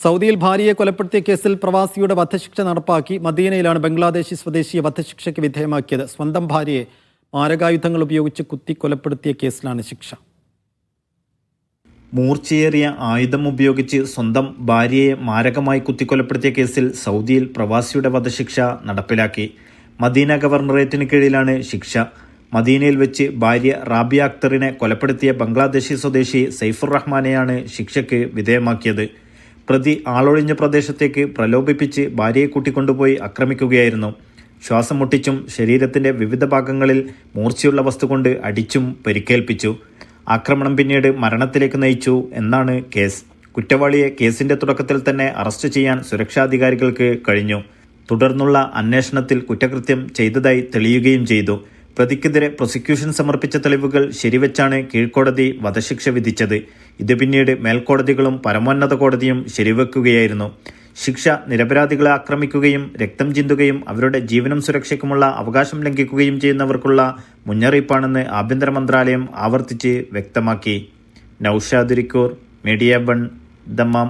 സൗദിയിൽ ഭാര്യയെ കൊലപ്പെടുത്തിയ കേസിൽ പ്രവാസിയുടെ വധശിക്ഷ നടപ്പാക്കി. മദീനയിലാണ് ബംഗ്ലാദേശി സ്വദേശിയെ വധശിക്ഷയ്ക്ക് വിധേയമാക്കിയത്. സ്വന്തം ഭാര്യയെ മാരകായുധങ്ങൾ ഉപയോഗിച്ച് കുത്തി കൊലപ്പെടുത്തിയ കേസിലാണ് ശിക്ഷ. മൂർച്ചയേറിയ ആയുധം ഉപയോഗിച്ച് സ്വന്തം ഭാര്യയെ മാരകമായി കുത്തിക്കൊലപ്പെടുത്തിയ കേസിൽ സൗദിയിൽ പ്രവാസിയുടെ വധശിക്ഷ നടപ്പിലാക്കി. മദീന ഗവർണറേറ്റിന് കീഴിലാണ് ശിക്ഷ. മദീനയിൽ വെച്ച് ഭാര്യ റാബിയ അക്തറിനെ കൊലപ്പെടുത്തിയ ബംഗ്ലാദേശി സ്വദേശി സൈഫുർ റഹ്മാനെയാണ് ശിക്ഷയ്ക്ക് വിധേയമാക്കിയത്. പ്രതി ആളൊഴിഞ്ഞ പ്രദേശത്തേക്ക് പ്രലോഭിപ്പിച്ച് ഭാര്യയെ കൂട്ടിക്കൊണ്ടുപോയി ആക്രമിക്കുകയായിരുന്നു. ശ്വാസം മുട്ടിച്ചും ശരീരത്തിന്റെ വിവിധ ഭാഗങ്ങളിൽ മൂർച്ചയുള്ള വസ്തു കൊണ്ട് അടിച്ചും പരിക്കേൽപ്പിച്ചു. ആക്രമണം പിന്നീട് മരണത്തിലേക്ക് നയിച്ചു എന്നാണ് കേസ്. കുറ്റവാളിയെ കേസിന്റെ തുടക്കത്തിൽ തന്നെ അറസ്റ്റ് ചെയ്യാൻ സുരക്ഷാധികാരികൾക്ക് കഴിഞ്ഞു. തുടർന്നുള്ള അന്വേഷണത്തിൽ കുറ്റകൃത്യം ചെയ്തതായി തെളിയുകയും ചെയ്തു. പ്രതിക്കെതിരെ പ്രോസിക്യൂഷൻ സമർപ്പിച്ച തെളിവുകൾ ശരിവെച്ചാണ് കീഴ്ക്കോടതി വധശിക്ഷ വിധിച്ചത്. ഇത് പിന്നീട് മേൽക്കോടതികളും പരമോന്നത കോടതിയും ശരിവെക്കുകയായിരുന്നു. ശിക്ഷ നിരപരാധികളെ ആക്രമിക്കുകയും രക്തം ചിന്തുകയും അവരുടെ ജീവനും സുരക്ഷയ്ക്കുമുള്ള അവകാശം ലംഘിക്കുകയും ചെയ്യുന്നവർക്കുള്ള മുന്നറിയിപ്പാണെന്ന് ആഭ്യന്തര മന്ത്രാലയം ആവർത്തിച്ച് വ്യക്തമാക്കി. Naushad Irikkur, media 1, Dammam.